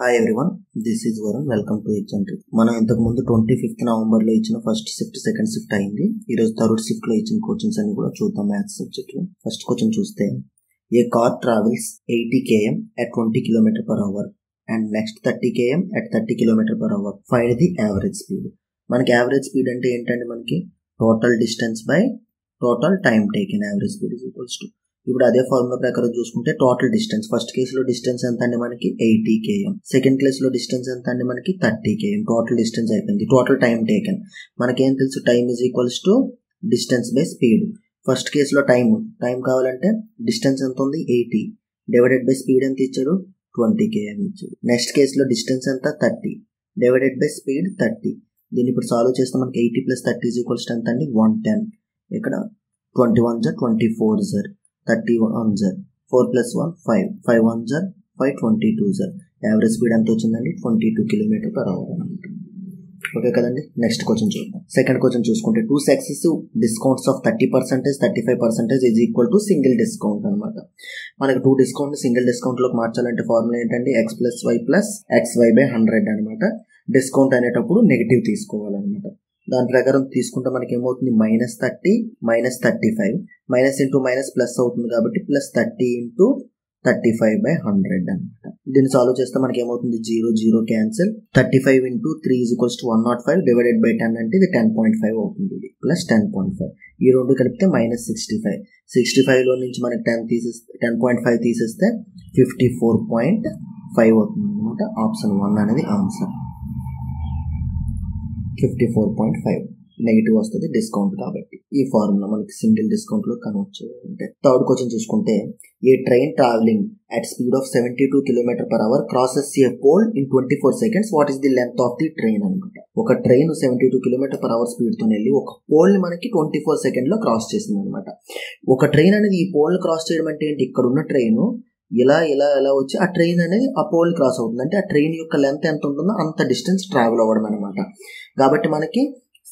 Hi everyone, this is Varun. Welcome to Exantric. మనం ఇంతకు ముందు 25th నవంబర్లో ఇచ్చిన ఫస్ట్ షిఫ్ట్, సెకండ్ షిఫ్ట్ అయింది. ఈరోజు థర్డ్ షిఫ్ట్లో ఇచ్చిన కోచింగ్స్ అన్ని కూడా చూద్దాం. మ్యాథ్స్ సబ్జెక్ట్లో ఫస్ట్ క్వశ్చన్ చూస్తే, ఏ car travels 80 km at 20 km/h and next 30 km at 30 km/h. Find the average speed. మనకి యావరేజ్ స్పీడ్ అంటే ఏంటంటే మనకి total distance by total time taken. Average speed is equals to, ఇప్పుడు అదే ఫార్ములా ప్రకారం చూసుకుంటే టోటల్ డిస్టెన్స్, ఫస్ట్ కేసులో distance ఎంత అండి మనకి 80 km, సెకండ్ కేసులో డిస్టెన్స్ ఎంత అండి మనకి 30 km. టోటల్ డిస్టెన్స్ అయిపోయింది. టోటల్ టైం టేకెన్ మనకేం తెలుసు, time is equals to distance by speed. First కేసులో టైం కావాలంటే డిస్టెన్స్ ఎంత ఉంది 80 డివైడెడ్ బై స్పీడ్ ఎంత ఇచ్చాడు 20 km ఇచ్చాడు. నెక్స్ట్ కేసులో డిస్టెన్స్ ఎంత 30 డివైడెడ్ బై స్పీడ్ 30. దీన్ని ఇప్పుడు సాల్వ్ చేస్తే మనకి 80 + 30 ఈజ్ ఈక్వల్స్ ఎంత అండి 110. ఇక్కడ 21 × 24 31 4 + 1 5 5 1 5 22 యావరేజ్ స్పీడ్ ఎంత వచ్చిందండి 22 km/h అనమాట. ఓకే కదండి. నెక్స్ట్ క్వశ్చన్ చూద్దాం. సెకండ్ క్వశ్చన్ చూసుకుంటే, 2 successive discounts of 30%, 35% is equal to single discount అనమాట. మనకి 2 డిస్కౌంట్ సింగిల్ డిస్కౌంట్లోకి మార్చాలంటే ఫార్ములా ఏంటండి, x + y + xy/100 అనమాట. డిస్కౌంట్ అనేటప్పుడు నెగిటివ్ తీసుకోవాలన్నమాట. దాని ప్రకారం తీసుకుంటే మనకి ఏమవుతుంది, -30 -35 మైనస్ ఇంటూ మైనస్ ప్లస్ అవుతుంది కాబట్టి +30 × 35/100 అనమాట. దీన్ని సాల్వ్ చేస్తే మనకి ఏమవుతుంది, 0 0 క్యాన్సిల్. 35 × 3 = 105 డివైడెడ్ బై 10 అంటే ఇది 10.5 అవుతుంది. ఇది +10.5, ఈ రెండు కలిపితే -65. 65లో నుంచి మనకి 10.5 తీసేస్తే 54.5 అవుతుంది అనమాట. ఆప్షన్ 1 అనేది ఆన్సర్. 54.5 నెగిటివ్ వస్తుంది డిస్కౌంట్ కాబట్టి. ఈ ఫార్ములా మనకి సింగిల్ డిస్కౌంట్ లో కన్వర్ట్ చేయాలంటే. థర్డ్ క్వశ్చన్ చూసుకుంటే, a train travelling at speed of 72 km/h crosses a pole in 24 seconds. What is the length of the train అనమాట. ఒక ట్రైన్ 72 km/h స్పీడ్ తో వెళ్ళి ఒక పోల్ ని మనకి 24 seconds లో క్రాస్ చేసింది అనమాట. ఒక ట్రైన్ అనేది ఈ పోల్ క్రాస్ చేయడం అంటే ఏంటి, ఇక్కడ ఉన్న ట్రైన్ ఇలా వచ్చి ఆ ట్రైన్ అనేది ఆ పోల్ క్రాస్ అవుతుంది. అంటే ఆ ట్రైన్ యొక్క లెంత్ ఎంత ఉంటుందో అంత డిస్టెన్స్ ట్రావెల్ అవ్వడం అనమాట. కాబట్టి మనకి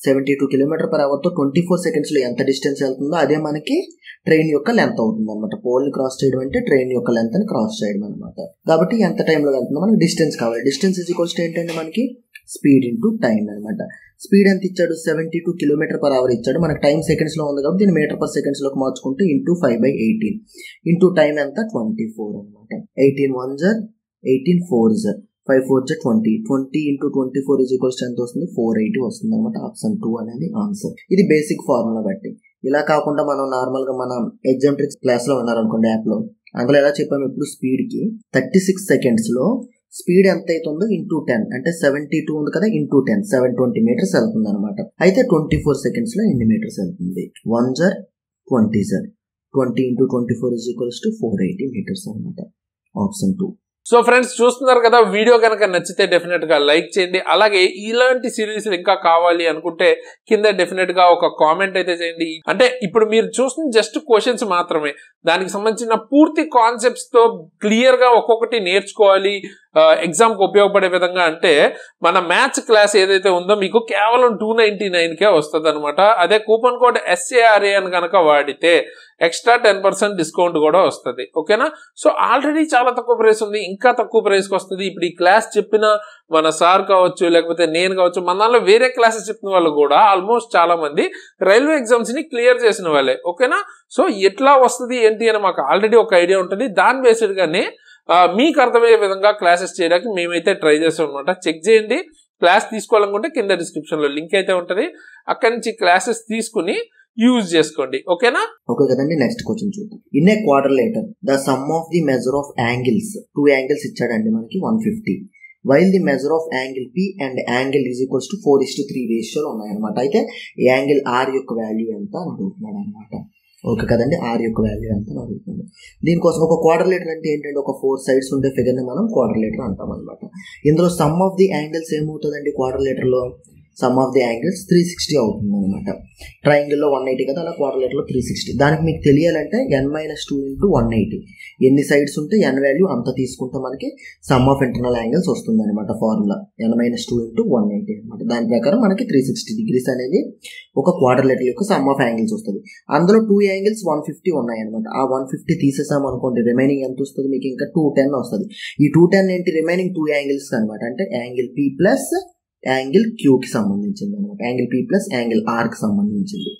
72 km/h తో 24 seconds లో ఎంత డిస్టెన్స్ వెళ్తుందో అదే మనకి ట్రైన్ యొక్క లెంత్ అవుతుంది అనమాట. పోల్ ని క్రాస్ చేయడం అంటే ట్రైన్ యొక్క లెంత్ ని క్రాస్ చేయడం అనమాట. కాబట్టి ఎంత టైంలో వెళ్తుందో మనకి డిస్టెన్స్ కావాలి. డిస్టెన్స్ ఈజ్ ఈక్వల్స్ టు ఏంటంటే మనకి స్పీడ్ ఇంటూ టైం అనమాట. స్పీడ్ ఎంత ఇచ్చాడు, 72 km/h ఇచ్చాడు. మనకి టైం సెకండ్స్ లో ఉంది కాబట్టి దీన్ని m/s లోకి మార్చుకుంటే ఇంటూ 5/18 ఇంటూ టైం ఎంత 24 అనమాట. 18 1 18 4 5 4 20 20 × 24 ఈజ్ ఈక్వల్స్ ఎంత వస్తుంది 480 వస్తుంది అనమాట. ఆప్షన్ 2 అనేది ఆన్సర్. ఇది బేసిక్ ఫార్ములా బట్టి. ఇలా కాకుండా మనం నార్మల్ గా మనం ఎగ్జాంట్రిక్స్ క్లాస్ లో ఉన్నారనుకోండి, యాప్ లో, అందులో ఎలా చెప్పాము, ఇప్పుడు స్పీడ్ కి 36 seconds లో స్పీడ్ ఎంత అవుతుందో ఇంటూ 10 అంటే 72 ఉంది కదా, ఇంటూ 10 720 meters వెళ్తుంది అనమాట. అయితే 24 seconds లో ఎన్ని మీటర్స్ వెళ్తుంది, 1 20 20 × 24 ఈజ్ ఈక్వల్స్ టు 480 meters అనమాట. ఆప్షన్ 2. సో ఫ్రెండ్స్, చూస్తున్నారు కదా, వీడియో కనుక నచ్చితే డెఫినెట్ గా లైక్ చేయండి. అలాగే ఇలాంటి సిరీస్ ఇంకా కావాలి అనుకుంటే కింద డెఫినెట్ గా ఒక కామెంట్ అయితే చేయండి. అంటే ఇప్పుడు మీరు చూస్తున్న జస్ట్ క్వశ్చన్స్ మాత్రమే, దానికి సంబంధించిన పూర్తి కాన్సెప్ట్స్ తో క్లియర్ గా ఒక్కొక్కటి నేర్చుకోవాలి ఎగ్జామ్ కు ఉపయోగపడే విధంగా అంటే మన మ్యాథ్స్ క్లాస్ ఏదైతే ఉందో మీకు కేవలం 299కే వస్తుంది అనమాట. అదే కూపన్ కోడ్ SARA అని కనుక వాడితే ఎక్స్ట్రా 10% డిస్కౌంట్ కూడా వస్తుంది. ఓకేనా? సో ఆల్రెడీ చాలా తక్కువ ప్రైస్ ఉంది, ఇంకా తక్కువ ప్రైస్కి వస్తుంది. ఇప్పుడు ఈ క్లాస్ చెప్పిన మన సార్ కావచ్చు, లేకపోతే నేను కావచ్చు, మన దానిలో వేరే క్లాసెస్ చెప్పిన వాళ్ళు కూడా ఆల్మోస్ట్ చాలా మంది రైల్వే ఎగ్జామ్స్ ని క్లియర్ చేసిన వాళ్ళే. ఓకేనా? సో ఎట్లా వస్తుంది ఏంటి అని మాకు ఆల్రెడీ ఒక ఐడియా ఉంటుంది. దాని బేస్డ్ గానే మీకు అర్థమయ్యే విధంగా క్లాసెస్ చేయడానికి మేమైతే ట్రై చేస్తాం అనమాట. చెక్ చేయండి. క్లాస్ తీసుకోవాలనుకుంటే కింద డిస్క్రిప్షన్ లో లింక్ అయితే ఉంటుంది, అక్కడి నుంచి క్లాసెస్ తీసుకుని యూజ్ చేసుకోండి. ఓకేనా? ఓకే కదండి. నెక్స్ట్ క్వశ్చన్ చూద్దాం. In a quadrilateral the sum of the measure of angles, 2 angles ఇచ్చాడండి మనకి 150, while the measure of angle P and angle is equals to 4:3 రేషియోలో ఉన్నాయన్నమాట. అయితే యాంగిల్ R యొక్క వాల్యూ ఎంత అని అడుగుతున్నాడు అనమాట. ఓకే కదండి, R యొక్క వాల్యూ ఎంత అని అడుగుతుంది. దీనికోసం ఒక క్వాడ్రిలేటర్ అంటే ఏంటంటే ఒక 4 sides ఉండే ఫిగర్ ని మనం క్వాడ్రిలేటర్ అంటాం అనమాట. ఇందులో సమ్ ఆఫ్ ది యాంగిల్స్ ఏమవుతుందండి, క్వాడ్రిలేటర్ లో సమ్ ఆఫ్ ది యాంగిల్స్ 360 అవుతుంది అనమాట. ట్రయాంగిల్లో 180 కదా, అలా క్వాడ్రిలేటర్లో 360. దానికి మీకు తెలియాలంటే n-2 ఇంటూ 180 ఎన్ని సైడ్స్ ఉంటే n వాల్యూ అంత తీసుకుంటే మనకి సమ్ ఆఫ్ ఇంటర్నల్ యాంగిల్స్ వస్తుంది అనమాట. ఫార్ములా n-2 ఇంటూ 180 అనమాట. దాని ప్రకారం మనకి 360 డిగ్రీస్ అనేది ఒక క్వాడ్రిలేటర్ యొక్క సమ్ ఆఫ్ యాంగిల్స్ వస్తుంది. అందులో 2 యాంగిల్స్ 150 ఉన్నాయన్నమాట. ఆ 150 తీసేసాం అనుకోండి, రిమైనింగ్ ఎంత వస్తుంది మీకు? ఇంకా 210 వస్తుంది. ఈ 210 ఏంటి? రిమైనింగ్ 2 యాంగిల్స్ అనమాట. అంటే యాంగిల్ P ప్లస్ యాంగిల్ Qకి సంబంధించింది అనమాట. యాంగిల్ P ప్లస్ యాంగిల్ Rకి సంబంధించింది.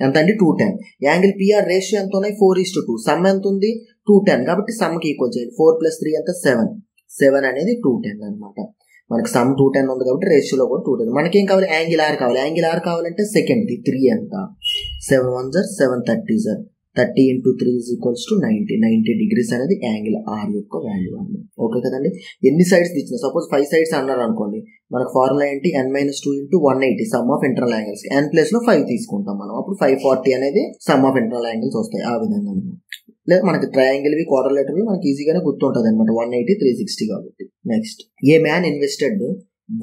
ఎంత అండి? 210. యాంగిల్ PR రేషియో ఎంత ఉన్నాయి? 4:2. సమ్ ఎంత ఉంది? 210. కాబట్టి సమ్కి ఈక్వల్ చేయండి. 4 + 3 ఎంత? 7 అనేది 210 అనమాట. మనకి సమ్ 210 ఉంది కాబట్టి రేషియోలో కూడా 210. మనకేం కావాలి? యాంగిల్ R కావాలి. యాంగిల్ R కావాలంటే సెకండ్ది 3 ఎంత? 7 1 7 30 30 × 3 = 90 డిగ్రీస్ అనేది యాంగిల్ R యొక్క వాల్యూ అన్నమాట. ఓకే కదండి. ఎన్ని సైడ్స్ ఇచ్చిన, సపోజ్ 5 సైడ్స్ అన్నారు అనుకోండి, మనకు ఫార్ములా ఏంటి? n-2 into 180 some of internal angles. n place లో 5 తీసుకుంటాం మనం, అప్పుడు 540 అనేది సమ్ ఆఫ్ ఇంటర్నల్ యాంగిల్స్ వస్తాయి. ఆ విధంగా అనమాట. లేదా మనకి ట్రయాంగిల్వి క్వాడ్రిలేటర్వి మనకి ఈజీగానే గుర్తుంటుంది అనమాట. 180 360 కాబట్టి. Next, A man invested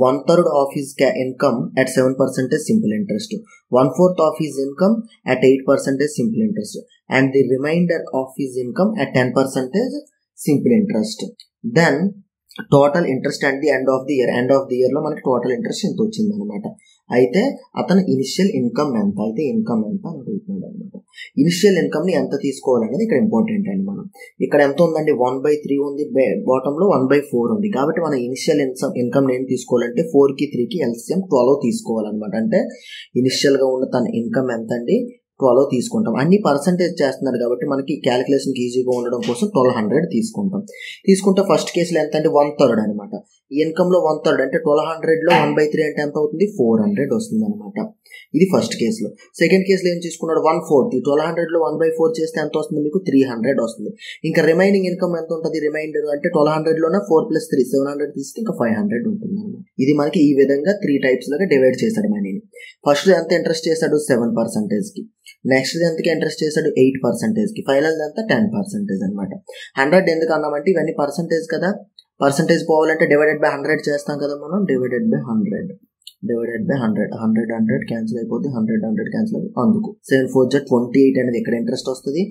1/3 of his income at 7% simple interest, 1/4 of his income at 8% simple interest, and the remainder of his income at 10% simple interest. Then total interest and the end of the year లో మనకి total interest ఎంత వచ్చింది అనమాట. అయితే అతను initial income ఎంత అని అడుగుతున్నాడు అనమాట. ఇనిషియల్ ఇన్కమ్ ని ఎంత తీసుకోవాలనేది ఇక్కడ ఇంపార్టెంట్ అండి. మనం ఇక్కడ ఎంత ఉందండి? 1/3 ఉంది, బాటమ్ లో 1/4 ఉంది. కాబట్టి మనం ఇనిషియల్ ఇన్కమ్ ఏం తీసుకోవాలంటే 4కి 3కి LCM 12 తీసుకోవాలన్నమాట. అంటే ఇనిషియల్ గా ఉన్న తన ఇన్కమ్ ఎంత అండి? 12 తీసుకుంటాం. అన్ని పర్సంటేజ్ చేస్తున్నారు కాబట్టి మనకి క్యాలిక్యులేషన్కి ఈజీగా ఉండడం కోసం 1200 తీసుకుంటే ఫస్ట్ కేసులో ఎంత అంటే 1/3 అనమాట. ఈ ఇన్కమ్ లో 1/3 అంటే 1200లో 1/3 అంటే ఎంత అవుతుంది? 400 వస్తుంది అనమాట. ఇది ఫస్ట్ కేసులో. సెకండ్ కేసులో ఏం తీసుకున్నాడు? 1/4. 1200లో 1/4 చేస్తే ఎంత వస్తుంది మీకు? 300 వస్తుంది. ఇంకా రిమైనింగ్ ఇన్కమ్ ఎంత ఉంటుంది? రిమైండర్ అంటే 1200లోనే 4 + 3 700 తీస్తే ఇంకా 500 ఉంటుంది అనమాట. ఇది మనకి ఈ విధంగా 3 టైప్స్ లాగా డివైడ్ చేశాడు మనీని. ఫస్ట్ ఎంత ఇంట్రెస్ట్ చేశాడు? 7%కి. నెక్స్ట్ ఎంతకి ఇంట్రెస్ట్ చేశాడు? 8%కి. ఫైనల్ అంతా 10% అనమాట. 100 ఎందుకు అన్నామంటే ఇవన్నీ పర్సంటేజ్ కదా, పర్సంటేజ్ పోవాలంటే డివైడెడ్ బై 100 చేస్తాం కదా మనం. డివైడెడ్ బై 100 క్యాన్సిల్ అయిపోతుంది, 100 క్యాన్సిల్ అయిపోతుంది. అందుకు 7 4 28 అనేది ఇక్కడ ఇంట్రెస్ట్ వస్తుంది,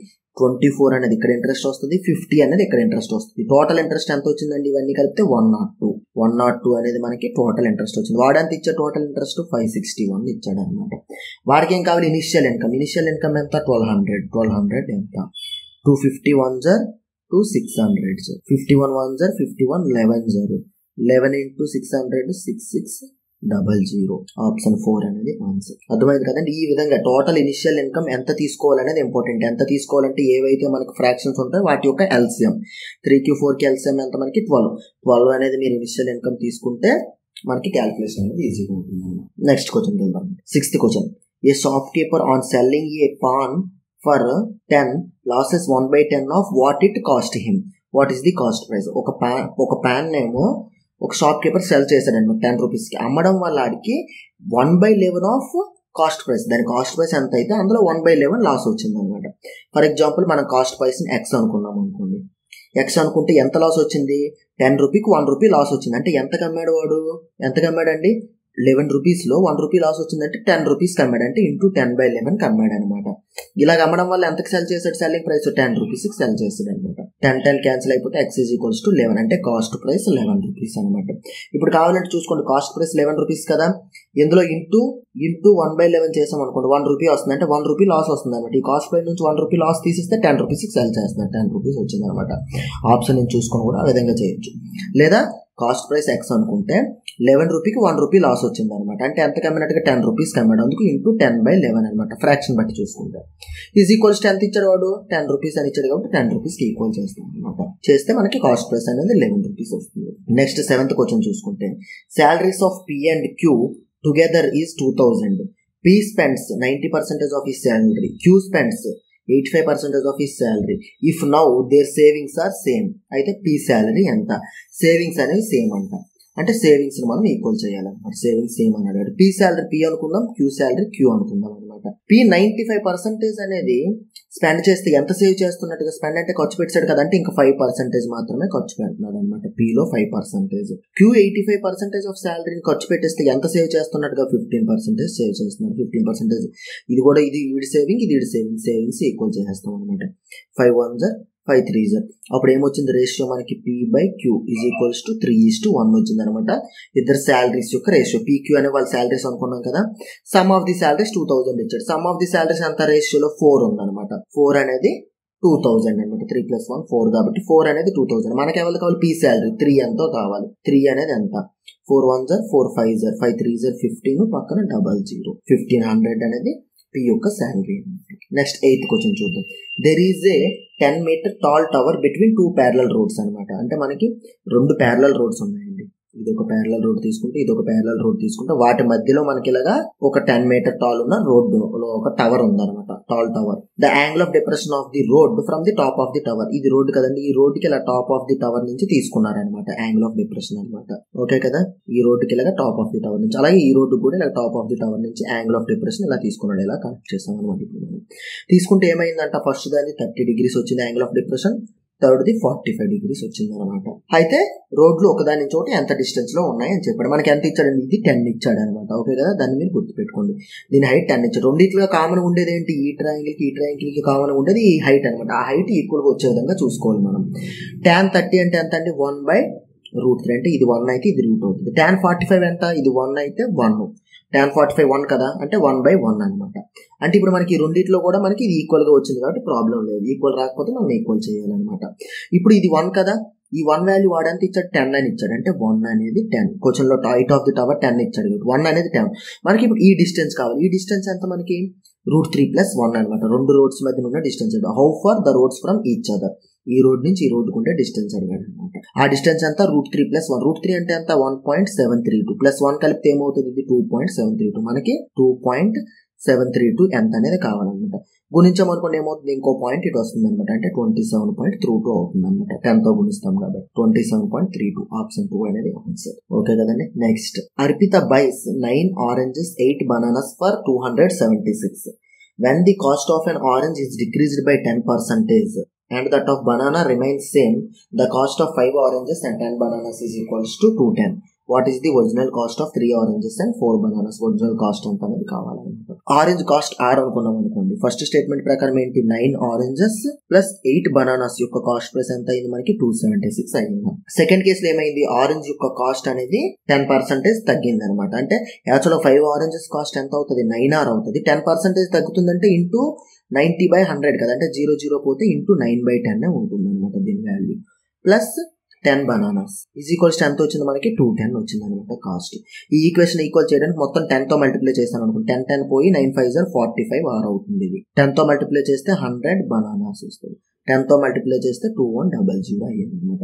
24 అనేది ఇక్కడ ఇంట్రెస్ట్ వస్తుంది, 50 అనేది ఇక్కడ ఇంట్రెస్ట్ వస్తుంది. టోటల్ ఇంట్రెస్ట్ ఎంత వచ్చిందండి? ఇవన్నీ కలిపితే 102 అనేది మనకి టోటల్ ఇంట్రెస్ట్ వచ్చింది. వాడంత ఇచ్చే టోటల్ ఇంట్రెస్ట్ 561 ఇచ్చాడు అనమాట. వాడికి ఏం కావాలి? ఇనిషియల్ ఇన్కమ్ ఎంత? 1200 ఎంత? 251 to 600 51 1 51 11 11 × 600 6600. ఆప్షన్ 4 అనేది ఆన్సర్. అర్థమైంది కదండి. ఈ విధంగా టోటల్ ఇనిషియల్ ఇన్కమ్ ఎంత తీసుకోవాలనేది ఇంపార్టెంట్. ఎంత తీసుకోవాలంటే ఏవైతే మనకి ఫ్రాక్షన్స్ ఉంటాయో వాటి యొక్క LCM. 3కి 4కి LCM ఎంత మనకి? 12 అనేది మీరు ఇనిషియల్ ఇన్కమ్ తీసుకుంటే మనకి క్యాల్కులేషన్ అనేది ఈజీగా ఉంటుంది. నెక్స్ట్ క్వశ్చన్ వెళ్దాం. 6th question, A shop keeper on selling A pan for 10 losses 1/10 of what it cost him. What is the cost price? ఒక పాన్ ఏమో ఒక షాప్ కీపర్ సెల్ చేశాడు అనమాట 10 రూపీస్కి. అమ్మడం వల్ల ఆడికి 1/11 ఆఫ్ కాస్ట్ ప్రైస్. దాని కాస్ట్ ప్రైస్ ఎంత అయితే అందులో 1/11 లాస్ వచ్చింది అనమాట. ఫర్ ఎగ్జాంపుల్ మనం కాస్ట్ ప్రైస్ X అనుకున్నాం అనుకోండి. X అనుకుంటే ఎంత లాస్ వచ్చింది? 10 రూపీకి 1 రూపీ లాస్ వచ్చింది. అంటే ఎంత కమ్మాడు వాడు? ఎంత కమ్మాడండి? 11 రూపీస్లో 1 రూపీ లాస్ వచ్చిందంటే 10 రూపీస్కి అమ్మాడు. అంటే ఇంటూ 10/11 అమ్మాడు అనమాట. ఇలాగ అమ్మడం వల్ల ఎంతకి సెల్ చేశాడు? సెల్లింగ్ ప్రైస్ 10 రూపీస్కి సెల్ చేస్తాడు అనమాట. 10 క్యాన్సిల్ అయిపోతే X = 11 అంటే కాస్ట్ ప్రైస్ 11 రూపీస్ అనమాట. ఇప్పుడు కావాలంటే చూసుకోండి, కాస్ట్ ప్రైస్ 11 రూపీస్ కదా, ఇందులో ఇంటూ 1/11 చేసాం అనుకోండి 1 రూపీ వస్తుంది. అంటే 1 రూపీ లాస్ వస్తుంది అనమాట. ఈ కాస్ట్ ప్రైస్ నుంచి 1 రూపీ లాస్ తీసిస్తే 10 రూపీస్కి సెల్ చేస్తున్నాడు. 10 రూపీస్ వచ్చింది అనమాట. ఆప్షన్ నేను చూసుకొని కూడా ఆ విధంగా చేయొచ్చు. లేదా కాస్ట్ ప్రైస్ X అనుకుంటే 11 రూపీకి 1 రూపీ లాస్ వచ్చింది అనమాట. అంటే ఎంత కమ్మినట్టుగా 10 రూపీస్కి అమ్మాడు. అందుకు ఇంటూ 10/11 అనమాట. ఫ్రాక్షన్ బట్టి చూసుకుంటే ఈక్వల్స్ ఎంత ఇచ్చాడు వాడు? 10 రూపీస్ అని ఇచ్చాడు కాబట్టి 10 రూపీస్కి ఈక్వల్ చేస్తాం అనమాట. చేస్తే మనకి కాస్ట్ ప్రైస్ అనేది 11 రూపీస్ వస్తుంది. నెక్స్ట్ 7th క్వశ్చన్ చూసుకుంటే, salaries of P and Q together is 2000. P spends 90% of his salary. Q spends 85% of his salary. If now their savings are same. అయితే P salary ఎంత? Savings అనేవి same అంట. అంటే savings మనం equal చేయాలన్నమాట. Savings same అని అడిగాడు. P salary P అనుకుందాం, క్యూ శాలరీ క్యూ అనుకుందాం అనమాట. పీ 95% అనేది స్పెండ్ చేస్తే ఎంత సేవ్ చేస్తున్నట్టుగా, స్పెండ్ అంటే ఖర్చు పెట్టాడు కదా, అంటే ఇంకా 5% మాత్రమే ఖర్చు పెడుతున్నాడు అనమాట. పీలో 5%. క్యూ 85% ఆఫ్ శాలరీని ఖర్చు పెట్టేస్తే ఎంత సేవ్ చేస్తున్నట్టుగా 15% సేవ్ చేస్తున్నాడు. 15% ఇది కూడా ఇది వీడి సేవింగ్, ఇది వీడి సేవింగ్. సేవింగ్స్ ఈక్వల్ చేసేస్తాం అనమాట. 5 1 5 3 అప్పుడు ఏమొచ్చింది రేషియో మనకి P/Q ఈజ్ ఈక్వల్స్ టు 3:1 వచ్చింది అనమాట. ఇద్దరు శాలరీస్ యొక్క రేషియో. PQ అనే వాళ్ళ శాలరీస్ అనుకున్నాం కదా. సమ్ ఆఫ్ ది శాలరీస్ 2000 ఇచ్చాడు. సమ్ ఆఫ్ ది శాలరీస్ అంత రేషియోలో 4 ఉందన్నమాట. 4 అనేది 2000 అనమాట. 3 + 1 4 కాబట్టి 4 అనేది 2000. మనకి ఎవరికి కావాలి? పీ శాలరీ 3 ఎంతో కావాలి. 3 అనేది ఎంత? 4 1 4 5 5 3 15 పక్కన 00 1500 అనేది పీ యొక్క శాలరీ. నెక్స్ట్ 8th క్వశ్చన్ చూద్దాం. There is a 10 meter tall tower between 2 parallel roads అనమాట. అంటే మనకి 2 parallel రోడ్స్ ఉన్నాయండి. ఇది ఒక ప్యారలల్ రోడ్ తీసుకుంటే, ఇది ఒక ప్యారలల్ రోడ్ తీసుకుంటే, వాటి మధ్యలో మనకి ఇలాగా ఒక 10 meter టాల్ ఉన్న రోడ్డు ఒక టవర్ ఉందన్నమాట. Tall tower. The angle of depression of the road from the top of the tower. ఇది రోడ్ కదండి, ఈ రోడ్డుకి ఇలా టాప్ ఆఫ్ ది టవర్ నుంచి తీసుకున్నారనమాట. యాంగిల్ ఆఫ్ డిప్రెషన్ అనమాట. ఓకే కదా. ఈ రోడ్డుకి ఇలాగా టాప్ ఆఫ్ ది టవర్ నుంచి, అలాగే ఈ రోడ్డు కూడా ఇలా టాప్ ఆఫ్ ది టవర్ నుంచి యాంగిల్ ఆఫ్ డిప్రెషన్ ఇలా తీసుకున్నాడు. ఇలా కనెక్ట్ చేస్తాం అనమాట. ఇప్పుడు మనం తీసుకుంటే ఏమైందంట, ఫస్ట్ దాన్ని 30 degrees వచ్చింది యాంగిల్ ఆఫ్ డిప్రెషన్, థర్డ్ది 45 degrees వచ్చింది అనమాట. అయితే రోడ్లు ఒకదాని చోట ఎంత డిస్టెన్స్ లో ఉన్నాయని చెప్పాడు. మనకి ఎంత ఇచ్చాడండి? ఇది 10 ఇచ్చాడు అనమాట. ఓకే కదా. దాన్ని మీరు గుర్తుపెట్టుకోండి. దీని హైట్ 10 ఇచ్చాడు. రెండిట్లుగా కామన్ ఉండేది ఏంటి? ఈ ట్రయాంగిల్ కి కామన్ ఉండేది ఈ హైట్ అనమాట. ఆ హైట్ ఈక్వల్ గా వచ్చే విధంగా చూసుకోవాలి మనం. tan 30 అంటే ఎంత అండి? 1/√3. అంటే ఇది 1 అయితే ఇది రూట్ అవుతుంది. tan 45 ఎంత? ఇది 1 అయితే 1. tan 45 1 కదా, అంటే 1/1 అనమాట. అంటే ఇప్పుడు మనకి రెండిట్లో కూడా మనకి ఇది ఈక్వల్ గా వచ్చింది కాబట్టి ప్రాబ్లం లేదు. ఈక్వల్ రాకపోతే మనం ఈక్వల్ చేయాలన్నమాట. ఇప్పుడు ఇది 1 కదా, ఈ 1 వాల్యూ వాడంత ఇచ్చాడు? 10 అని ఇచ్చాడు. అంటే 1 అనేది 10. క్వశ్చన్ లో హైట్ ఆఫ్ ది టవర్ 10 ఇచ్చాడు. 1 అనేది 10. మనకి ఇప్పుడు ఈ డిస్టెన్స్ కావాలి. ఈ డిస్టెన్స్ ఎంత మనకి? √3 + 1 అనమాట. 2 రోడ్స్ మధ్య ఉన్న distance. How for the roads from each other. ఈ రోడ్ నుంచి ఈ రోడ్డుకు ఉంటే డిస్టెన్స్ అడిగాడు అనమాట. ఆ డిస్టెన్స్ అంతా √3 + 1. √3 అంటే ఎంత? 1.732 + 1 కలిపితే ఏమవుతుంది? ఇది 2.732. మనకి 2.732 ఎంత అనేది కావాలన్నమాట. గుణించామనుకోండి ఏమవుతుంది? ఇంకో పాయింట్ ఇటు వస్తుంది అనమాట. అంటే 27.32 అవుతుంది అనమాట. 10 తో గుణిస్తాం కాబట్టి 27.32. ఆప్షన్ 2 అనేది ఆన్సర్. ఓకే కదండి. Next, Arpita buys 9 oranges 8 bananas for 276. When the cost of an orange is decreased by 10% and that of banana remains same, the cost of 5 oranges and 10 bananas is equals to 210. What is the original cost of 3 oranges and 4 bananas? Original cost ఎంత అనేది కావాలన్నమాట. Orange cost R అనుకున్నాం అనుకోండి. First statement ప్రకారం ఏంటి? 9 oranges + 8 bananas యొక్క cost price ఎంత అయింది మనకి? 276 అయింది. సెకండ్ కేసులో ఏమైంది? ఆరెంజ్ యొక్క కాస్ట్ అనేది 10% తగ్గింది అనమాట. అంటే యాక్చువల్గా 5 oranges కాస్ట్ ఎంత అవుతుంది? 9R అవుతుంది. 10% తగ్గుతుందంటే ఇంటూ 90/100 కదా, అంటే 0 పోతే ఇంటూ 9/10 ఉంటుంది అనమాట దీని value. Plus 10 bananas is equals ఎంత వచ్చింది మనకి? 210 వచ్చింది అనమాట కాస్ట్. ఈ ఈక్వేషన్ ఈక్వల్ చేయడానికి మొత్తం 10 తో మల్టిప్లై చేస్తాను అనుకోండి. 10 పోయి 9 5 45 R అవుతుంది. ఇది 10 తో మల్టిప్లై చేస్తే 100 bananas వస్తుంది. 10 తో మల్టిప్లై చేస్తే 2100 అయ్యింది అనమాట.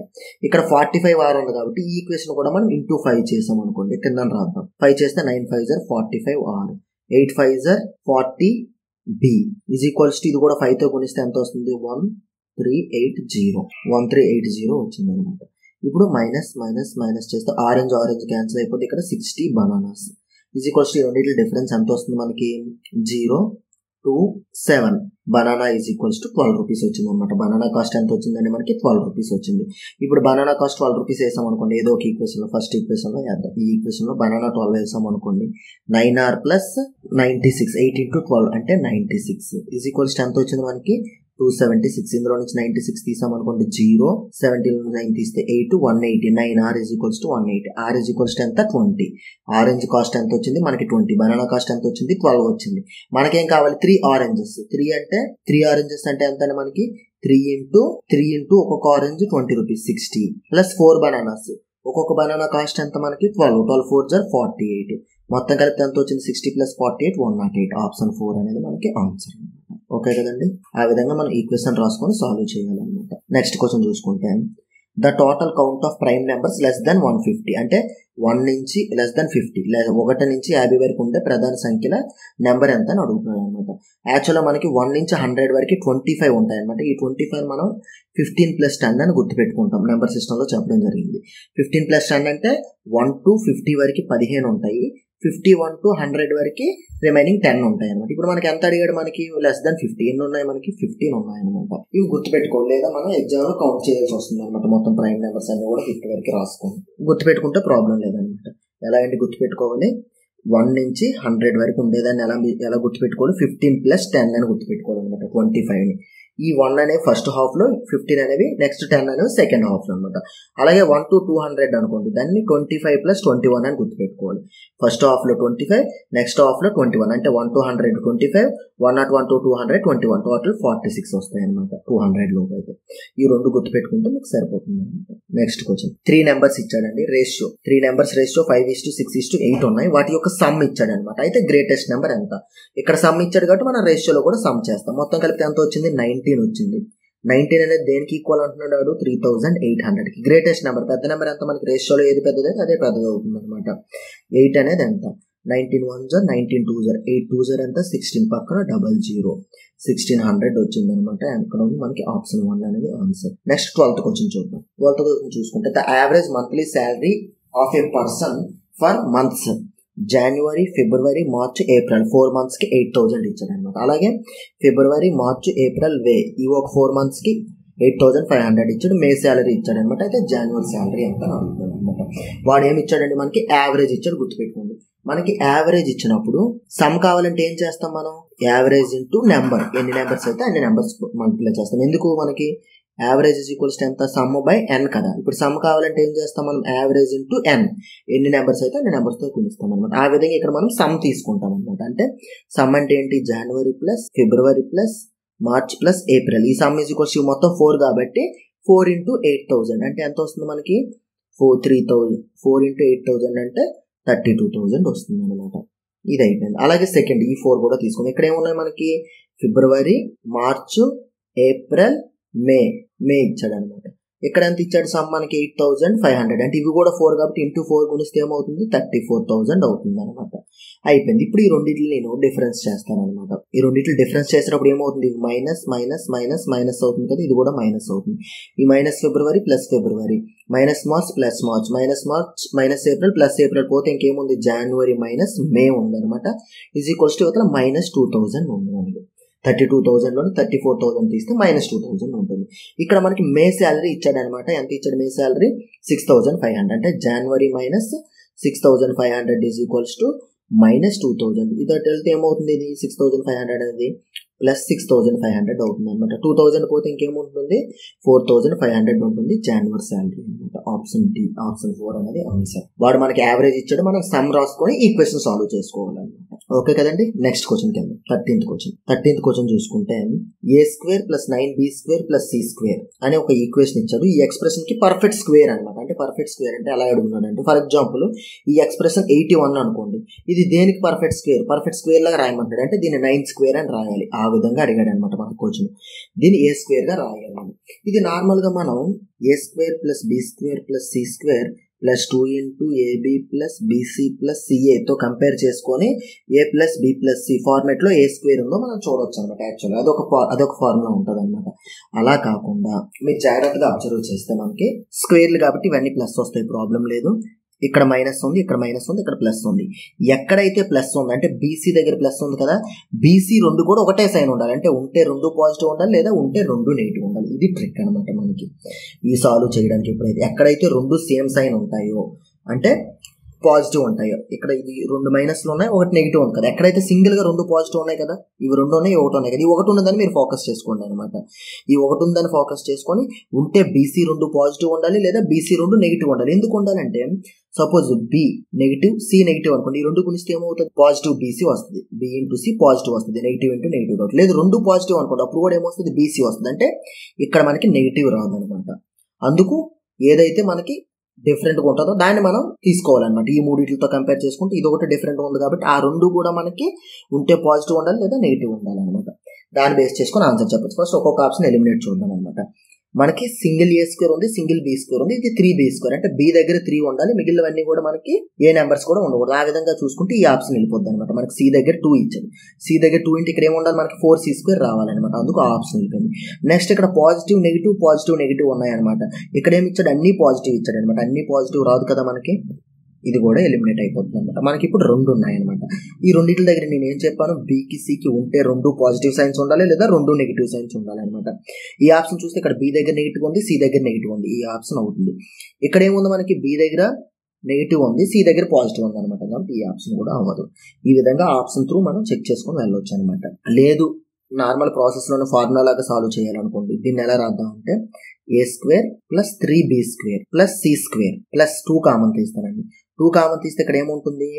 ఇక్కడ 45 R ఉంది కాబట్టి ఈ ఈక్వేషన్ కూడా మనం ఇంటూ 5 చేసాం అనుకోండి. కింద రాద్దాం. 5 చేస్తే 9 5 45 R, 8 5 40 B is equals to, ఇది కూడా 5 తో గుణిస్తే ఎంత వస్తుంది? 1380 వచ్చింది అనమాట. ఇప్పుడు మైనస్ చేస్తే ఆరెంజ్ క్యాన్సిల్ అయిపోతే ఇక్కడ 60 bananas ఈజ్ ఈక్వల్స్ టు, రెండింటి డిఫరెన్స్ ఎంత వస్తుంది మనకి? 027. Banana is equals to 12 rupees వచ్చింది అనమాట. బనానా కాస్ట్ ఎంత వచ్చిందండి మనకి? 12 rupees వచ్చింది. ఇప్పుడు బనానా కాస్ట్ 12 rupees వేసాం అనుకోండి. ఏదో ఒక ఈక్వేషన్ లో, ఫస్ట్ ఈక్వేషన్ లో వేద్దాం. ఈ ఈక్వేషన్ లో బనానా 12 వేసాం అనుకోండి. 9R + 96 8 × 12 అంటే 96 ఈజ్ ఈక్వల్స్ టు ఎంత వచ్చింది మనకి? 276. ఇందులో నుంచి 96 తీసామనుకోండి 0, 70 నుంచి 9 తీస్తే 8, 180. 9R is equals to 180. R is equals to ఎంత? 20. ఆరెంజ్ కాస్ట్ ఎంత వచ్చింది మనకి? 20. బనానా కాస్ట్ ఎంత వచ్చింది? 12 వచ్చింది. మనకేం కావాలి? 3 oranges. 3 oranges అంటే ఎంత అండి మనకి? 3 × ఒక్కొక్క ఆరెంజ్ 20 rupees 60 + 4 bananas. ఒక్కొక్క బనానా కాస్ట్ ఎంత మనకి? 12 4 48. మొత్తం కలిపి ఎంత వచ్చింది? 60 + 48 108. ఆప్షన్ 4 అనేది మనకి ఆన్సర్. ఓకే కదండి. ఆ విధంగా మనం ఈక్వేషన్ రాసుకొని సాల్వ్ చేయాలన్నమాట. నెక్స్ట్ క్వశ్చన్ చూసుకుంటే, the total count of prime numbers less than 150. అంటే 1 నుంచి లెస్ దెన్ 50, 1 నుంచి 50 వరకు ఉండే ప్రధాన సంఖ్యల నెంబర్ ఎంత అని అడుగుతున్నాడు అనమాట. యాక్చువల్గా మనకి 1 నుంచి 100 వరకు 25 ఉంటాయి అనమాట. ఈ 25 మనం 15 + 10 అని గుర్తుపెట్టుకుంటాం. నెంబర్ సిస్టంలో చెప్పడం జరిగింది. 15 + 10 అంటే 1 to 50 వరకు 15 ఉంటాయి. 51 to 100 వరకు రిమైనింగ్ 10 ఉంటాయి అనమాట. ఇప్పుడు మనకి ఎంత అడిగాడు, మనకి లెస్ దెన్ 50 ఎన్ని ఉన్నాయి, మనకి 15 ఉన్నాయి అనమాట. ఇవి గుర్తుపెట్టుకోవాలి, లేదా మనం ఎగ్జామ్ లో కౌంట్ చేయాల్సి వస్తుంది అనమాట. మొత్తం ప్రైమ్ నెంబర్స్ అన్ని కూడా 50 వరకు రాసుకోండి. గుర్తుపెట్టుకుంటే ప్రాబ్లం లేదనమాట. ఎలా అంటే గుర్తుపెట్టుకోవాలి, 1 నుంచి 100 వరకు ఉండేదాన్ని ఎలా గుర్తుపెట్టుకోవాలి, 15 + 10 అని గుర్తుపెట్టుకోవాలి అనమాట. 25ని ఈ 1 అనేవి ఫస్ట్ హాఫ్ లో, 15 అనేవి నెక్స్ట్ 10 అనేవి సెకండ్ హాఫ్ లో అనమాట. అలాగే 1 to 200 అనుకోండి, దాన్ని 25 + 21 అని గుర్తుపెట్టుకోవాలి. ఫస్ట్ హాఫ్ లో 25, నెక్స్ట్ హాఫ్ లో 21. అంటే 1 to 100 25, 101 to 200 21, టోటల్ 46 వస్తాయి అనమాట 200 లోపు అయితే. ఈ రెండు గుర్తుపెట్టుకుంటే మీకు సరిపోతుంది అనమాట. నెక్స్ట్ క్వశ్చన్, 3 నెంబర్స్ ఇచ్చాడండి. రేషియో 3 నెంబర్స్ రేషియో 5:6:8 ఉన్నాయి. వాటి యొక్క సమ్ ఇచ్చాడు అనమాట. అయితే గ్రేటెస్ట్ నెంబర్ ఎంత, ఇక్కడ సమ్ ఇచ్చాడు కాబట్టి మనం రేషియోలో కూడా సమ్ చేస్తాం. మొత్తం కలిపితే ఎంత వచ్చింది, 19 వచ్చింది. 19 అనేది దేనికి ఈక్వల్ అంటున్నాడు, 3800కి. గ్రేటెస్ట్ నెంబర్, పెద్ద నెంబర్ ఎంత, మనకి రేషియోలో ఏది పెద్దది అదే పెద్దది అవుతుంది అనమాట. 8 అనేది ఎంత, 19 1 19 2 8 2 ఎంత, 16 పక్కన 00, 1600 వచ్చింది అనమాట. అక్కడ ఉంది మనకి ఆప్షన్ 1 అనేది ఆన్సర్. నెక్స్ట్ 12th క్వశ్చన్ చూద్దాం. 12th క్వశ్చన్ చూసుకుంటే, the average monthly salary of A person for months January, February, March, April 4 months కి 8000 ఇచ్చాడు అనమాట. అలాగే ఫిబ్రవరి, మార్చ్, ఏప్రిల్, ఈ ఒక 4 months కి 8500 ఇచ్చాడు. మే శాలరీ ఇచ్చాడు అనమాట. అయితే జనవరి శాలరీ ఎంత అడుగుతాడు అనమాట. వాడు ఏమి ఇచ్చాడండి, మనకి యావరేజ్ ఇచ్చాడు. గుర్తుపెట్టుకోండి, మనకి యావరేజ్ ఇచ్చినప్పుడు సమ్ కావాలంటే ఏం చేస్తాం, మనం యావరేజ్ ఇంటూ నెంబర్, ఎన్ని నెంబర్స్ అయితే అన్ని నెంబర్స్ మల్టిప్లై చేస్తాం. ఎందుకు, మనకి యావరేజ్ ఈజ్ ఈక్వల్స్ టు ఎంత, సమ్ బై n కదా. ఇప్పుడు సమ్ కావాలంటే ఏం చేస్తాం, మనం యావరేజ్ ఇంటూ n, ఎన్ని నెంబర్స్ అయితే అన్ని నెంబర్స్తో గుణిస్తాం అనమాట. ఆ విధంగా ఇక్కడ మనం సమ్ తీసుకుంటాం అనమాట. అంటే సమ్ అంటే ఏంటి, January plus February plus March plus April. ఈ సమ్ ఈజ్ ఈక్వల్స్ మొత్తం 4 కాబట్టి 4 × 8000 అంటే ఎంత వస్తుంది మనకి, 3000. 4 × 8000 అంటే 32,000 వస్తుంది అనమాట. ఇది అయిపోయింది. అలాగే సెకండ్, ఈ 4 కూడా తీసుకుందాం. ఇక్కడ ఏమున్నాయి మనకి, ఫిబ్రవరి, మార్చ్, ఏప్రిల్, మే ఇచ్చాడు అనమాట. ఇక్కడ ఎంత ఇచ్చాడు, సమ్ మనకి 8500. అంటే ఇవి కూడా 4 కాబట్టి ఇంటూ 4 గుణిస్తే ఏమవుతుంది, 34,000 అవుతుంది అనమాట. అయిపోయింది. ఇప్పుడు ఈ రెండింటిని నేను డిఫరెన్స్ చేస్తాను అనమాట. ఈ రెండింటిని డిఫరెన్స్ చేసినప్పుడు ఏమవుతుంది, మైనస్ మైనస్ మైనస్ మైనస్ అవుతుంది కదా, ఇది కూడా మైనస్ అవుతుంది. ఈ minus February plus February, minus March plus March, minus March minus April plus April పోతే ఇంకేముంది, జనవరి మైనస్ మే ఉందనమాట. ఈజ్ ఈక్వల్స్ టు ఇవతల -2000 ఉంది మనకి. 32,000లో 34,000 తీస్తే -2000 ఉంటుంది. ఇక్కడ మనకి మే శాలరీ ఇచ్చాడు అనమాట. ఎంత ఇచ్చాడు, మే శాలరీ 6500. అంటే జనవరి -6500 ఈజ్ ఈక్వల్స్ టు -2000. ఇది వెళ్తే ఏమవుతుంది, ఇది 6500 అనేది ప్లస్ 6500 అవుతుంది అనమాట. 2000 పోతే ఇంకేముంటుంది, 4500 ఉంటుంది జనవరి శాలరీ అనమాట. ఆప్షన్ డి, ఆప్షన్ 4 అనేది ఆన్సర్. వాడు మనకి యావరేజ్ ఇచ్చాడు, మనం సమ్ రాసుకొని ఈక్వేషన్ సాల్వ్ చేసుకోవాలన్నమాట. ఓకే కదండి. నెక్స్ట్ క్వశ్చన్కి వెళ్దాం. 13th క్వశ్చన్ చూసుకుంటే, a² + 9b² + c² అనే ఒక ఈక్వేషన్ ఇచ్చాడు. ఈ ఎక్స్ప్రెషన్ కి పర్ఫెక్ట్ స్క్వేర్ అనమాట. అంటే పర్ఫెక్ట్ స్క్వేర్ అంటే ఎలా అడుగుతున్నాడు అంటే, ఫర్ ఎగ్జాంపుల్ ఈ ఎక్స్ప్రెషన్ 81 అనుకోండి, ఇది దేనికి పర్ఫెక్ట్ స్క్వేర్ లాగా రాయమంటాడు. అంటే దీన్ని 9² అని రాయాలి. ఆ విధంగా అడిగాడు అనమాట మన క్వశ్చన్. దీన్ని a² గా రాయాలి. ఇది నార్మల్ గా మనం a² + b² + c² + 2 × ab + bc + ca తో కంపేర్ చేసుకొని a + b + c ఫార్మేట్ లో a² ఉందో మనం చూడొచ్చు అనమాట. యాక్చువల్గా అదొక ఫార్ములా ఉంటుంది అనమాట. అలా కాకుండా మీరు జాగ్రత్తగా అబ్జర్వ్ చేస్తే మనకి స్క్వేర్లు కాబట్టి ఇవన్నీ ప్లస్ వస్తాయి, ప్రాబ్లం లేదు. ఇక్కడ మైనస్ ఉంది, ఇక్కడ మైనస్ ఉంది, ఇక్కడ ప్లస్ ఉంది. ఎక్కడైతే ప్లస్ ఉంది అంటే బీసీ దగ్గర ప్లస్ ఉంది కదా, బీసీ 2 కూడా ఒకటే సైన్ ఉండాలి. అంటే ఉంటే 2 పాజిటివ్ ఉండాలి, లేదా ఉంటే 2 నెగిటివ్ ఉండాలి. ఇది ట్రిక్ అనమాట మనకి ఈ సాల్వ్ చేయడానికి. ఎక్కడైతే 2 సేమ్ సైన్ ఉంటాయో అంటే పాజిటివ్ ఉంటాయో, ఇక్కడ ఇది 2 మైనస్లు ఉన్నాయి, 1 నెగిటివ్ ఉంది కదా. ఎక్కడైతే సింగిల్ గా 2 పాజిటివ్ ఉన్నాయి కదా, ఇవి 2 ఉన్నాయి, 1 ఉన్నాయి కదా, ఈ 1 ఉన్నదని మీరు ఫోకస్ చేసుకోండి అనమాట. ఈ 1 ఉందని ఫోకస్ చేసుకొని ఉంటే బీసీ 2 పాజిటివ్ ఉండాలి, లేదా బీసీ 2 నెగిటివ్ ఉండాలి. ఎందుకు ఉండాలంటే, suppose B negative, C negative అనుకోండి, ఈ 2 గుణిస్తే ఏమవుతుంది, పాజిటివ్ బీసీ వస్తుంది, బి ఇంటూ సి పాజిటివ్ వస్తుంది, నెగిటివ్ ఇంటూ నెగిటివ్ రాదు. లేదు 2 పాజిటివ్ అనుకోండి, అప్పుడు కూడా ఏమొస్తుంది, బీసీ వస్తుంది. అంటే ఇక్కడ మనకి నెగిటివ్ రాదు అనమాట. అందుకు ఏదైతే మనకి డిఫరెంట్ గా ఉంటుందో దాన్ని మనం తీసుకోవాలన్నమాట. ఈ మూడింటితో కంపేర్ చేసుకుంటే ఇది ఒకటి డిఫరెంట్ ఉంది కాబట్టి ఆ 2 కూడా మనకి ఉంటే పాజిటివ్ ఉండాలి, లేదా నెగిటివ్ ఉండాలన్నమాట. దాన్ని బేస్ చేసుకొని ఆన్సర్ చెప్పచ్చు. ఫస్ట్ ఒక్కొక్క ఆప్షన్ ఎలిమినేట్ చూద్దాం అనమాట. మనకి సింగిల్ ఏ స్క్వేర్ ఉంది, సింగిల్ బి స్క్వేర్ ఉంది, ఇది 3b స్క్వేర్. అంటే బి దగ్గర 3 ఉండాలి, మిగిలినవన్నీ కూడా మనకి ఏ నెంబర్స్ కూడా ఉండకూడదు. ఆ విధంగా చూసుకుంటే ఈ ఆప్షన్ వెళ్ళిపోద్ది అనమాట. మనకి సి దగ్గర 2 ఇచ్చాడు, సి దగ్గర 2 ఇంటి ఇక్కడ ఏముండాలి మనకి 4c స్క్వేర్ రావాలన్నమాట. అందుకు ఆ ఆప్షన్ వెళ్ళిపోయింది. నెక్స్ట్ ఇక్కడ పాజిటివ్ నెగిటివ్ ఉన్నాయన్నమాట. ఇక్కడ ఏమి ఇచ్చాడు, అన్ని పాజిటివ్ ఇచ్చాడు అనమాట. అన్ని పాజిటివ్ రాదు కదా మనకి, ఇది కూడా ఎలిమినేట్ అయిపోతుంది అనమాట. మనకి ఇప్పుడు 2 ఉన్నాయన్నమాట. ఈ రెండింటి దగ్గర నేను ఏం చెప్పాను, బికి సికి ఉంటే 2 పాజిటివ్ సైన్స్ ఉండాలి లేదా 2 నెగిటివ్ సైన్స్ ఉండాలి అనమాట. ఈ ఆప్షన్ చూస్తే ఇక్కడ బి దగ్గర నెగిటివ్ ఉంది, సి దగ్గర నెగిటివ్ ఉంది, ఈ ఆప్షన్ అవుతుంది. ఇక్కడ ఏముంది మనకి బి దగ్గర నెగిటివ్ ఉంది, సి దగ్గర పాజిటివ్ ఉంది అనమాట. కాబట్టి ఈ ఆప్షన్ కూడా అవ్వదు. ఈ విధంగా ఆప్షన్ త్రూ మనం చెక్ చేసుకొని వెళ్ళొచ్చు అనమాట. లేదు నార్మల్ ప్రాసెస్లోనే ఫార్ములా లాగా సాల్వ్ చేయాలనుకోండి, దీన్ని ఎలా రాద్దాం అంటే a square plus 3b square plus C square plus 2 common తీస్తానండి. 2 కామన్ తీస్తే ఇక్కడ ఏముంటుంది,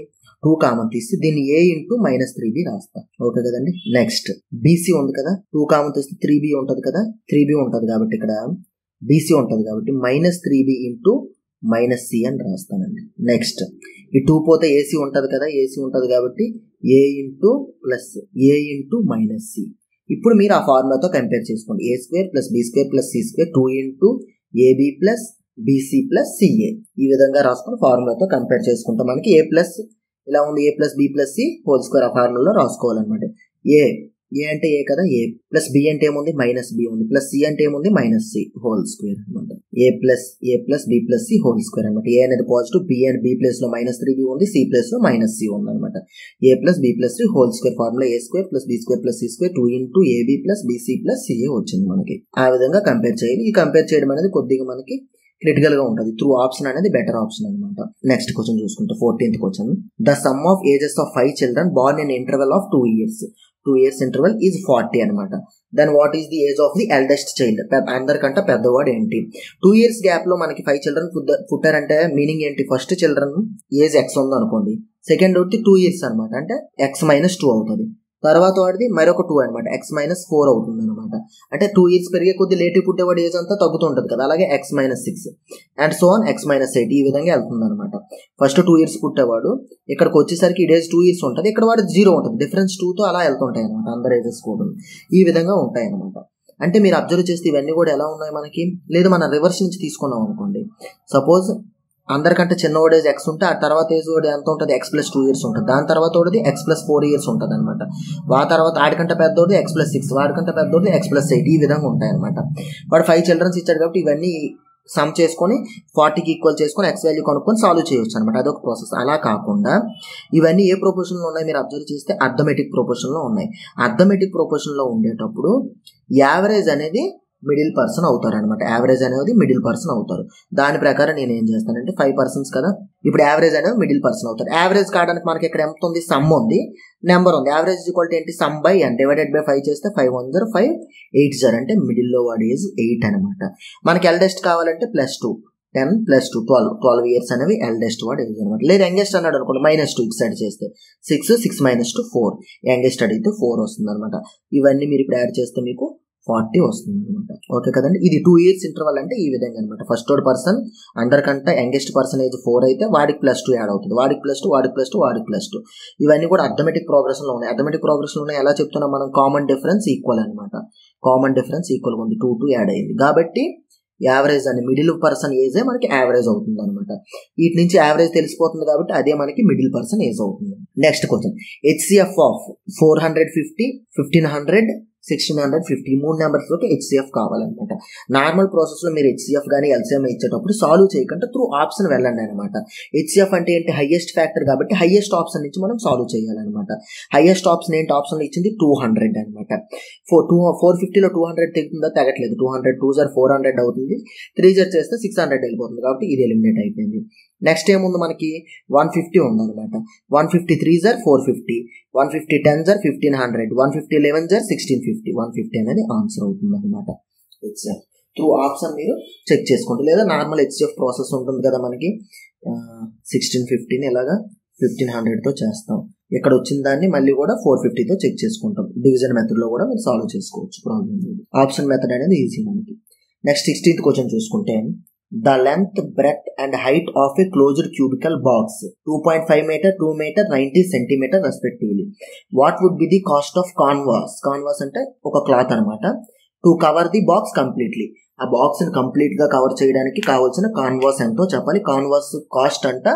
2 కామన్ తీస్తే దీన్ని a ఇంటూ -3b రాస్తా. ఓకే కదండి. నెక్స్ట్ బీసీ ఉంది కదా, 2 కామన్ తీస్తే 3b ఉంటుంది కదా, 3b ఉంటుంది కాబట్టి ఇక్కడ బీసీ ఉంటుంది కాబట్టి -3b ఇంటూ -c అని రాస్తానండి. నెక్స్ట్ ఈ 2 పోతే ఏసీ ఉంటుంది కదా, ఏసీ ఉంటుంది కాబట్టి a into plus a into -c. ఇప్పుడు మీరు ఆ ఫార్ములాతో కంపేర్ చేసుకోండి. A square plus B square plus C square 2 into AB plus BC plus CA. ఈ విధంగా రాసుకుని ఫార్ములాతో కంపేర్ చేసుకుంటాం. మనకి ఏ ప్లస్ ఇలా ఉంది, A plus B plus C whole square ఆ ఫార్ములాలో రాసుకోవాలన్నమాట. ఏ అంటే ఏ కదా, ఏ ప్లస్ బి అంటే ఏముంది -b ఉంది, ప్లస్ సి అంటే ఏముంది -c హోల్ స్క్వేర్ అనమాట. A plus B plus C whole square అనమాట. ఏ అనేది positive, B and B place లో -3b ఉంది, సి ప్లేస్ లో -c ఉంది అనమాట. A plus B plus C whole square formula A square plus B square plus C square 2 into AB plus BC plus CA వచ్చింది మనకి. ఆ విధంగా compare చేయాలి. ఈ కంపేర్ చేయడం అనేది కొద్దిగా మనకి క్రిటికల్ గా ఉంటుంది. త్రూ ఆప్షన్ అనేది బెటర్ ఆప్షన్ అనమాట. నెక్స్ట్ క్వశ్చన్ చూసుకుంటే 14th question. The sum of ages of 5 children born in interval of 2 years. 2 years interval is 40 అనమాట. Then what is the age of the eldest child? అందరికంటే పెద్దవాడు ఏంటి? 2 years gap లో మనకి 5 children పుట్టారంటే meaning ఏంటి? First children age x ఉంది అనుకోండి, second ఒకటి 2 years అనమాట, అంటే x-2 అవుతుంది. తర్వాత వాడిది మరొక 2 అనమాట, x-4 అవుతుంది అనమాట. అంటే 2 years పెరిగే కొద్ది లేట్ పుట్టేవాడు ఏజ్ అంతా తగ్గుతూ ఉంటుంది కదా, అలాగే x-6 and so on x-8 ఈ విధంగా వెళ్తుంది అనమాట. ఫస్ట్ 2 years పుట్టేవాడు, ఇక్కడికి వచ్చేసరికి ఈ ఏజ్ 2 years ఉంటుంది, ఇక్కడ వాడు 0 ఉంటుంది, డిఫరెన్స్ 2తో అలా వెళ్తుంటాయి అనమాట. అందరు ఏజెస్ కూడా ఈ విధంగా ఉంటాయి అనమాట. అంటే మీరు అబ్జర్వ్ చేస్తే ఇవన్నీ కూడా ఎలా ఉన్నాయి మనకి, లేదు మనం రివర్స్ నుంచి తీసుకున్నాం అనుకోండి. సపోజ్ అందరికంటే చిన్నవాడు ఏజ్ x ఉంటే ఆ తర్వాత ఏజ్ వాడు ఎంత ఉంటుంది, x+2 years ఉంటుంది. దాని తర్వాత వాడిది x+4 years ఉంటుంది అనమాట. ఆ తర్వాత ఆడికంటే పెద్దోడిది x+6, వాడికంటే పెద్దోడిది x+8 ఈ విధంగా ఉంటాయి అనమాట. వాడు 5 children ఇచ్చాడు కాబట్టి ఇవన్నీ సమ్ చేసుకొని 40కి ఈక్వల్ చేసుకొని x వాల్యూ కనుక్కొని సాల్వ్ చేయొచ్చు అనమాట. అదొక ప్రాసెస్. అలా కాకుండా ఇవన్నీ ఏ ప్రొపోర్షన్లో ఉన్నాయి మీరు అబ్జర్వ్ చేస్తే అర్థమెటిక్ ప్రొపోర్షన్లో ఉన్నాయి. అర్థమెటిక్ ప్రొపోర్షన్లో ఉండేటప్పుడు యావరేజ్ అనేది మిడిల్ పర్సన్ అవుతారు అనమాట. యావరేజ్ అనేది మిడిల్ పర్సన్ అవుతారు. దాని ప్రకారం నేను ఏం చేస్తానంటే 5 persons కదా, ఇప్పుడు యావరేజ్ అనేది మిడిల్ పర్సన్ అవుతారు. యావరేజ్ కావడానికి మనకి ఇక్కడ ఎంత ఉంది, సమ్ ఉంది, నెంబర్ ఉంది. యావరేజ్ ఈక్వల్ టు ఏంటి, sum by n divided by 5 చేస్తే 5 1 0 5 8 0 అంటే మిడిల్లో వాడి ఏజ్ 8 అనమాట. మనకి ఎల్డెస్ట్ కావాలంటే +2 10 + 2 12 years అనేవి ఎల్డెస్ట్ వాడు ఏజ్ అనమాట. లేదు యంగెస్ట్ అన్నాడు అనుకోండి, -2 ఇటు సైడ్ చేస్తే 6 -2 4 యంగెస్ట్ అడిగితే 4 వస్తుంది అనమాట. ఇవన్నీ మీరు ఇప్పుడు యాడ్ చేస్తే మీకు 40 వస్తుంది అనమాట. ఓకే కదండి. ఇది 2 years ఇంటర్వల్ అంటే ఈ విధంగా అనమాట. ఫస్ట్ పర్సన్ అందరికంటే యంగెస్ట్ పర్సన్ ఏజ్ 4 అయితే వాడికి +2 యాడ్ అవుతుంది, వాడికి +2 వాడికి +2 వాడికి +2. ఇవన్నీ కూడా అర్థమెటిక్ ప్రోగ్రెషన్ లో ఉన్నాయి. అర్థమెటిక్ ప్రోగ్రెషన్ లో ఎలా చెప్తున్నాం మనం, కామన్ డిఫరెన్స్ ఈక్వల్ అనమాట. కామన్ డిఫరెన్స్ ఈక్వల్ ఉంది, 2 యాడ్ అయింది కాబట్టి యావరేజ్ అని మిడిల్ పర్సన్ ఏజే మనకి యావరేజ్ అవుతుంది అనమాట. వీటి నుంచి యావరేజ్ తెలిసిపోతుంది కాబట్టి అదే మనకి మిడిల్ పర్సన్ ఏజ్ అవుతుంది. Next question, HCF of 450 1500 1650 3 numbers లోకి HCF కావాలన్నమాట. నార్మల్ ప్రాసెస్ లో మీరు HCF కానీ LCM ఇచ్చేటప్పుడు సాల్వ్ చేయకుండా త్రూ ఆప్షన్ వెళ్ళండి అనమాట. HCF అంటే ఏంటి, హైయెస్ట్ ఫ్యాక్టర్ కాబట్టి హైయెస్ట్ ఆప్షన్ నుంచి మనం సాల్వ్ చేయాలన్నమాట. హైయెస్ట్ ఆప్షన్ ఏంటి, ఆప్షన్ ఇచ్చింది 200 అనమాట. 450లో 200 తెగుతుందా, తెగట్లేదు. 200 2 0 400 అవుతుంది, 3 0 చేస్తే 600 వెళ్ళిపోతుంది కాబట్టి ఇది ఎలిమినేట్ అయిపోయింది. నెక్స్ట్ ఏముంది మనకి 150 ఉందన్నమాట. 150 3 0 450, 150 10 0 1500, 150 11 0 1650, 150 అనేది ఆన్సర్ అవుతుంది అనమాట. HCF త్రూ ఆప్షన్ మీరు చెక్ చేసుకోండి. లేదా నార్మల్ HCF ప్రాసెస్ ఉంటుంది కదా మనకి, 1650ని ఇలాగా 1500తో చేస్తాం. ఇక్కడ వచ్చిన దాన్ని మళ్ళీ కూడా 450తో చెక్ చేసుకుంటాం. డివిజన్ మెథడ్ లో కూడా మీరు సాల్వ్ చేసుకోవచ్చు, ప్రాబ్లం లేదు. ఆప్షన్ మెథడ్ అనేది ఈజీ మనకి. నెక్స్ట్ 16th క్వశ్చన్ చూసుకుంటే, the length, breadth and height of a closed cubicle box 2.5 meter, 2 meter, 90 centimeter respectively. What would be the cost of canvas? Canvas అంటే ఒక క్లాత్ అనమాట. To cover the box completely. ఆ box ని complete గా cover చేయడానికి కావాల్సిన canvas ఎంతో చెప్పాలి. కాన్వాస్ కాస్ట్ అంట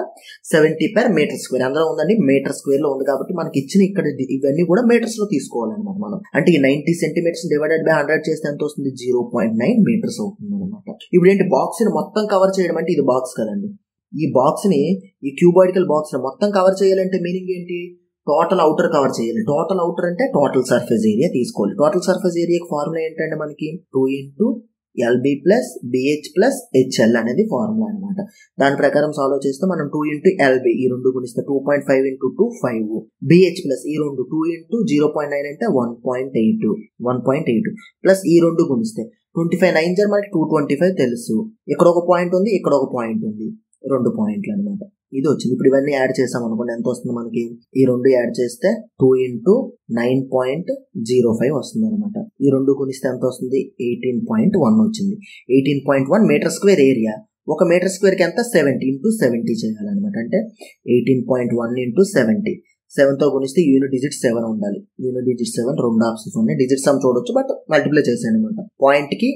70 per meter square. అందులో ఉందండి మీటర్ స్క్వేర్ లో ఉంది కాబట్టి మనకి ఇచ్చిన ఇక్కడ ఇవన్నీ కూడా మీటర్స్ లో తీసుకోవాలన్నమాట మనం. అంటే ఈ 90 సెంటీమీటర్స్ డివైడెడ్ బై 100 చేస్తే ఎంత వస్తుంది? 0.9 మీటర్స్ అవుతుంది అనమాట. ఇప్పుడు ఏంటి, బాక్స్ ని మొత్తం కవర్ చేయడం అంటే ఇది బాక్స్ కదండి, ఈ బాక్స్ ని, ఈ క్యూబాయిడికల్ బాక్స్ ని మొత్తం కవర్ చేయాలంటే మీనింగ్ ఏంటి? టోటల్ అవుటర్ కవర్ చేయాలి. టోటల్ అవుటర్ అంటే టోటల్ సర్ఫేస్ ఏరియా తీసుకోవాలి. టోటల్ సర్ఫేస్ ఏరియాకి ఫార్ములా ఏంటంటే మనకి 2 × LB + BH + HL అనేది ఫార్ములా అనమాట. దాని ప్రకారం సాల్వ్ చేస్తే మనం 2 × LB ఈ రెండు గుణిస్తే 2.5 × 2 5, BH ప్లస్ ఈ రెండు 2 × 0.9 అంటే 1.8 ప్లస్ ఈ రెండు గుణిస్తే 25 9 మనకి 225 తెలుసు. ఇక్కడ ఒక పాయింట్ ఉంది, ఇక్కడ ఒక పాయింట్ ఉంది, 2 పాయింట్లు అనమాట. ఇది వచ్చింది. ఇప్పుడు ఇవన్నీ యాడ్ చేసాం అనుకోండి, ఎంత వస్తుంది మనకి? ఈ రెండు యాడ్ చేస్తే 2 × 9.05 వస్తుంది అనమాట. ఈ రెండు గుణిస్తే ఎంత వస్తుంది? 18.1 వచ్చింది. 18.1 మీటర్ స్క్వేర్ ఏరియా. ఒక మీటర్ స్క్వేర్ కి ఎంత? 70 × 70 చేయాలన్నమాట. అంటే 18.1 × 70. 7తో గుణిస్తే యూనిట్ డిజిట్ 7 ఉండాలి. యూనిట్ డిజిట్ 7 రెండు ఆప్షన్స్ ఉన్నాయి. డిజిట్ సమ్ చూడొచ్చు, బట్ మల్టిప్లై చేసాను అనమాట. పాయింట్ కి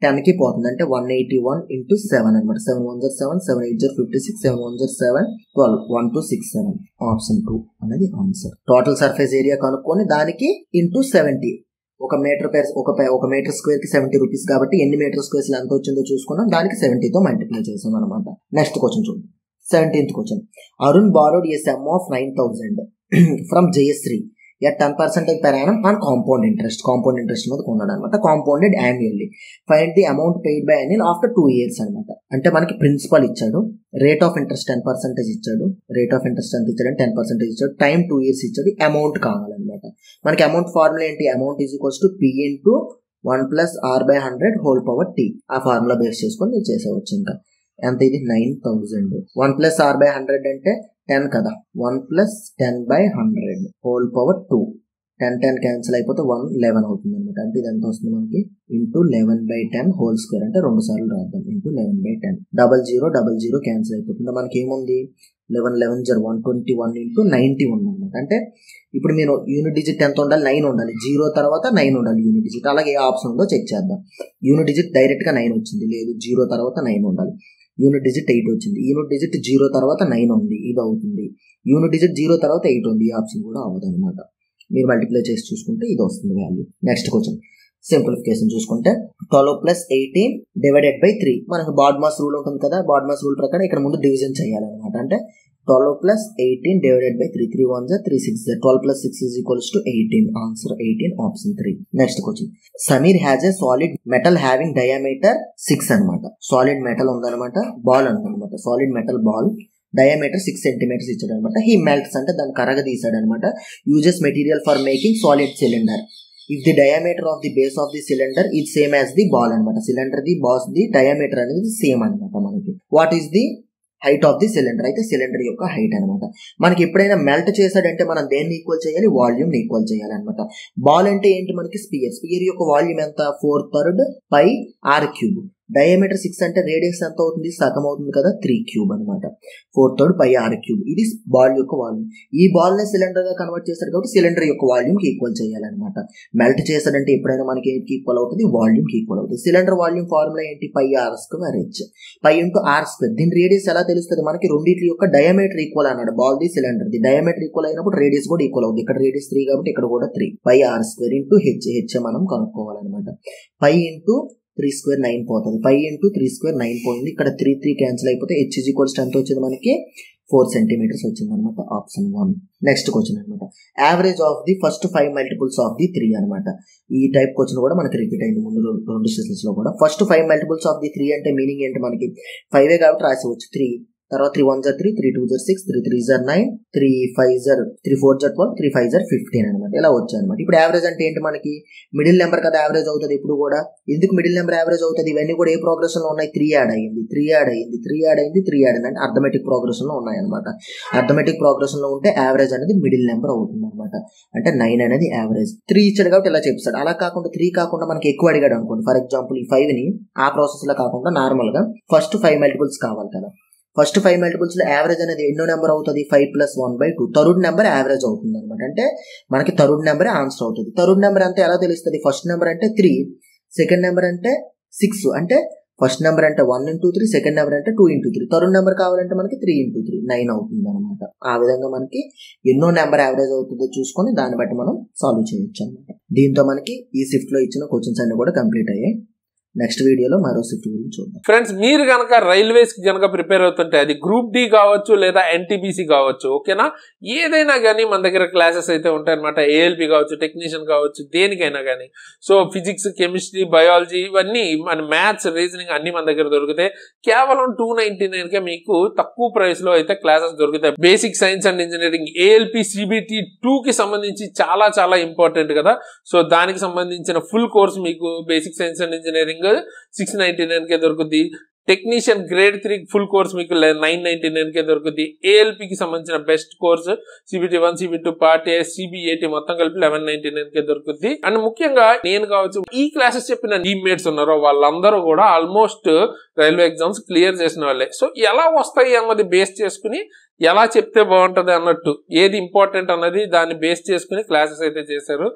10 కి పోతుంది, అంటే 181 × 7 అనమాట. 7 1 7, 7 8 56, 7 1 7 12, 1 2 6 7. ఆప్షన్ 2 అనేది ఆన్సర్. టోటల్ సర్ఫేస్ ఏరియా కనుక్కొని దానికి ఇంటూ 70. ఒక మీటర్ స్క్వేర్ కి 70 రూపీస్ కాబట్టి ఎన్ని మీటర్ స్క్వేర్స్ ఎంత వచ్చిందో చూసుకున్నాం, దానికి 70తో మల్టిప్లై చేసాం అనమాట. నెక్స్ట్ క్వశ్చన్ చూడండి. 17th question. Arun borrowed a sum of 9,000 from Jayashree at 10% per annum on compound interest. Compound interest మీద కొన్నాడు అనమాట. Compounded annually. Find the amount paid by Anil after 2 years అనమాట. అంటే మనకి ప్రిన్సిపల్ ఇచ్చాడు, రేట్ ఆఫ్ ఇంట్రెస్ట్ 10% ఇచ్చాడు. Rate of interest ఎంత ఇచ్చాడు? 10% ఇచ్చాడు. టైం 2 years ఇచ్చాడు. అమౌంట్ కావాలన్నమాట. మనకి అమౌంట్ ఫార్ములా ఏంటి? Amount is equals to P × 1 + R/100 whole power T. ఆ ఫార్ములా బేస్ చేసుకొని మీరు చేసేవచ్చు. ఇంకా ఎంత ఇది? 9,000. 1 + R/100 అంటే 10 కదా. 1 + 10/100 హోల్ పవర్ 2. 10 క్యాన్సిల్ అయిపోతే 1 11 అవుతుంది అనమాట. అంటే ఇది ఎంత వస్తుంది మనకి? Into 11/10 whole square. అంటే 2 సార్లు రాద్దాం. ఇంటూ 11/10. 00 క్యాన్సిల్ అయిపోతుంది. మనకి ఏముంది? 11 11 0 121 × 90 ఉందన్నమాట. అంటే ఇప్పుడు మీరు యూనిట్ డిజిట్ ఎంత ఉండాలి? 9 ఉండాలి. 0 తర్వాత 9 ఉండాలి యూనిట్ డిజిట్. అలాగే ఏ ఆప్షన్ ఉందో చెక్ చేద్దాం. యూనిట్ డిజిట్ డైరెక్ట్ గా 9 వచ్చింది, లేదు 0 తర్వాత 9 ఉండాలి. యూనిట్ డిజిట్ 8 వచ్చింది. యూనిట్ డిజిట్ 0 తర్వాత 9 ఉంది, ఇది అవుతుంది. యూనిట్ డిజిట్ 0 తర్వాత 8 ఉంది, ఈ ఆప్షన్ కూడా అవ్వదు అనమాట. మీరు మల్టిప్లై చేసి చూసుకుంటే ఇది వస్తుంది వాల్యూ. Next question. సింప్లిఫికేషన్ చూసుకుంటే 12 + 18 డివైడెడ్ బై 3. మనకు బాడ్మాస్ రూల్ ఉంటుంది కదా. బాడ్మాస్ రూల్ ప్రకారం ఇక్కడ ముందు డివిజన్ చేయాలన్నమాట. అంటే 12 + 18 divided by 3. 3 1 3 6. 12 + 6 is equals to 18. Answer 18, option 3. Next question. Sameer has a solid metal having diameter 6 అనమాట. సాలిడ్ మెటల్ ఉందనమాట, బాల్ ఉందనమాట. Solid metal ball diameter 6 centimetres ఇచ్చాడు అనమాట. హీ మెల్ట్స్ అంటే దాన్ని కరగదీశాడు అనమాట. Uses material for making solid cylinder. If the diameter of the base of the cylinder is same as the ball అనమాట. Cylinder the base the diameter అనేది same అనమాట మనకి. What is the height of the cylinder? అయితే cylinder యొక్క height అనమాట. మనకి ఎప్పుడైనా melt చేశాడంటే మనం దేన్ని ఈక్వల్ చేయాలి? వాల్యూమ్ ఈక్వల్ చేయాలన్నమాట. బాల్ అంటే ఏంటి? మనకి స్పియర్. స్పియర్ యొక్క వాల్యూమ్ ఎంత? 4/3 πr³. డయామీటర్ 6 అంటే రేడియస్ ఎంత అవుతుంది? సగం అవుతుంది కదా, 3³ అనమాట. 4/3 πr³. ఇది బాల్ యొక్క వాల్యూమ్. ఈ బాల్ ని సిలిండర్ గా కన్వర్ట్ చేశారు కాబట్టి సిలిండర్ యొక్క వాల్యూమ్ కి ఈక్వల్ చేయాలన్నమాట. మెల్ట్ చేశాడంటే ఎప్పుడైనా మనకి ఏంటికి ఈక్వల్ అవుతుంది? వాల్యూమ్ కి ఈక్వల్ అవుతుంది. సిలిండర్ వాల్యూమ్ ఫార్ములా ఏంటి? πr²h. π × r². దీని రేడియస్ ఎలా తెలుస్తుంది మనకి? రెండింటి యొక్క డయామీటర్ ఈక్వల్ అన్నాడు. Ball the cylinder the diameter equal అయినప్పుడు రేడియస్ కూడా ఈక్వల్ అవుతుంది. ఇక్కడ రేడియస్ 3 కాబట్టి ఇక్కడ కూడా 3. πr² × h మనం కనుక్కోవాలన్నమాట. π × 3² 9 పోతుంది. 5 × 3² 9 పోయింది. ఇక్కడ 3 క్యాన్సిల్ అయిపోతే h ఈజ్ ఈక్వల్స్ ఎంత వచ్చింది మనకి? 4 సెంటీమీటర్స్ వచ్చింది అనమాట. ఆప్షన్ 1. నెక్స్ట్ క్వశ్చన్ అనమాట. Average of the first 5 multiples of the 3 అనమాట. ఈ టైప్ క్వశ్చన్ కూడా మనకి రిపీట్ అయింది ముందు 2 సెషన్స్ లో కూడా. ఫస్ట్ 5 మల్టిపుల్స్ ఆఫ్ ది 3 అంటే మీనింగ్ ఏంటి? మనకి 5 కాబట్టి రాసేవచ్చు 3. తర్వాత 3 1 3, 3 2 6, 3 3 9, 3 5 3 4 12, 3 5 15 అనమాట. ఇలా వచ్చాయి అనమాట. ఇప్పుడు యావరేజ్ అంటే ఏంటి? మనకి మిడిల్ నెంబర్ కదా యావరేజ్ అవుతుంది ఇప్పుడు కూడా. ఎందుకు మిడిల్ నెంబర్ యావరేజ్ అవుతుంది? ఇవన్నీ కూడా ఏ ప్రోగ్రెషన్ లో ఉన్నాయి? 3 యాడ్ అయ్యింది, 3 యాడ్ అయ్యింది, 3 యాడ్ అయ్యింది, 3 యాడ్ అయింది. అంటే అర్థమెటిక్ ప్రోగ్రెషన్ లో ఉన్నాయి అనమాట. అర్థమెటిక్ ప్రోగ్రెషన్ లో ఉంటే యావరేజ్ అనేది మిడిల్ నెంబర్ అవుతుంది అనమాట. అంటే 9 అనేది యావరేజ్. 3 ఇచ్చాడు కాబట్టి ఇలా చెప్తాడు. అలా కాకుండా 3 కాకుండా మనకి ఎక్కువ అడిగాడు అనుకోండి. ఫర్ ఎగ్జాంపుల్ ఈ 5 ని ఆ ప్రాసెస్ లో కాకుండా నార్మల్ గా ఫస్ట్ 5 మల్టిపుల్స్ కావాలి కదా. ఫస్ట్ 5 మల్టిపుల్స్ లో యావరేజ్ అనేది ఎన్నో నెంబర్ అవుతుంది? 5 + 1/2. థర్డ్ నెంబర్ యావరేజ్ అవుతుంది అనమాట. అంటే మనకి థర్డ్ నెంబర్ ఆన్సర్ అవుతుంది. థర్డ్ నెంబర్ అంటే ఎలా తెలుస్తుంది? ఫస్ట్ నెంబర్ అంటే 3, సెకండ్ నెంబర్ అంటే 6 అంటే ఫస్ట్ నెంబర్ అంటే 1 into 3, సెకండ్ నెంబర్ అంటే 2 into 3, థర్డ్ నెంబర్ కావాలంటే మనకి 3 into 3 9 అవుతుంది అనమాట. ఆ విధంగా మనకి ఎన్నో నెంబర్ యావరేజ్ అవుతుందో చూసుకొని దాన్ని బట్టి మనం సాల్వ్ చేయొచ్చు అనమాట. దీంతో మనకి ఈ షిఫ్ట్ లో ఇచ్చిన క్వశ్చన్స్ అన్ని కూడా కంప్లీట్ అయ్యాయి. నెక్స్ట్ వీడియోలో మరో షిఫ్ట్ గురించి చూద్దాం. ఫ్రెండ్స్, మీరు కనుక రైల్వేస్ కి కనుక ప్రిపేర్ అవుతుంటే అది గ్రూప్ డి కావచ్చు లేదా ఎన్టీబీసీ కావచ్చు, ఓకేనా, ఏదైనా కానీ మన దగ్గర క్లాసెస్ అయితే ఉంటాయి అనమాట. ఏఎల్పి కావచ్చు, టెక్నీషియన్ కావచ్చు, దేనికైనా కానీ. సో ఫిజిక్స్, కెమిస్ట్రీ, బయాలజీ ఇవన్నీ మన మ్యాథ్స్, రీజనింగ్ అన్ని మన దగ్గర దొరుకుతాయి. కేవలం 299కే మీకు తక్కువ ప్రైస్ లో అయితే క్లాసెస్ దొరుకుతాయి. Basic science and engineering ALP CBT 2 కి సంబంధించి చాలా చాలా ఇంపార్టెంట్ కదా. సో దానికి సంబంధించిన ఫుల్ కోర్స్ మీకు బేసిక్ సైన్స్ అండ్ ఇంజనీరింగ్ 699కే దొరుకుతుంది. టెక్నీషియన్ గ్రేడ్ 3 ఫుల్ కోర్స్ మీకు 999కే దొరుకుతుంది. ఏఎల్పికి సంబంధించిన best course CBT 1, CBT 2, part A, CBAT మొత్తం కలిపి 1199కే దొరుకుతుంది. అండ్ ముఖ్యంగా నేను కావచ్చు, ఈ క్లాసెస్ చెప్పిన టీమ్మేట్స్ ఉన్నారో వాళ్ళందరూ కూడా ఆల్మోస్ట్ రైల్వే ఎగ్జామ్స్ క్లియర్ చేసిన వాళ్ళే. సో ఎలా వస్తాయి అన్నది బేస్ చేసుకుని, ఎలా చెప్తే బాగుంటది అన్నట్టు, ఏది ఇంపార్టెంట్ అన్నది దాన్ని బేస్ చేసుకుని క్లాసెస్ అయితే చేశారు.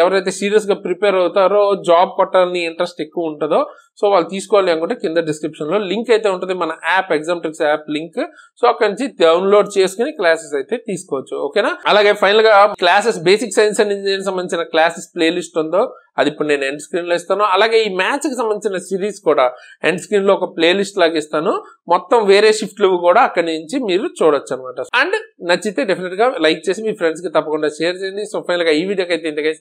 ఎవరైతే సీరియస్ గా ప్రిపేర్ అవుతారో, జాబ్ కొట్టాలని ఇంట్రెస్ట్ ఎక్కువ ఉంటుందో, సో వాళ్ళు తీసుకోవాలి అనుకుంటే కింద డిస్క్రిప్షన్ లో లింక్ అయితే ఉంటుంది, మన app exam tricks app link. So అక్కడి నుంచి డౌన్లోడ్ చేసుకుని క్లాసెస్ అయితే తీసుకోవచ్చు, ఓకేనా. అలాగే ఫైనల్ గా classes basic science and engineering సంబంధించిన క్లాసెస్ ప్లేలిస్ట్ ఉందో అది ఇప్పుడు నేను ఎండ్ స్క్రీన్ లో ఇస్తాను. అలాగే ఈ మ్యాథ్స్ కి సంబంధించిన సిరీస్ కూడా ఎండ్ స్క్రీన్ లో ఒక ప్లేలిస్ట్ లాగా ఇస్తాను. మొత్తం వేరే షిఫ్ట్లు కూడా అక్కడి నుంచి మీరు చూడొచ్చు అనమాట. అండ్ నచ్చితే డెఫినెట్ గా లైక్ చేసి మీ ఫ్రెండ్స్ కి తప్పకుండా షేర్ చేయండి. సో ఫైనల్ గా ఈ వీడియోకి అయితే ఇంతకైతే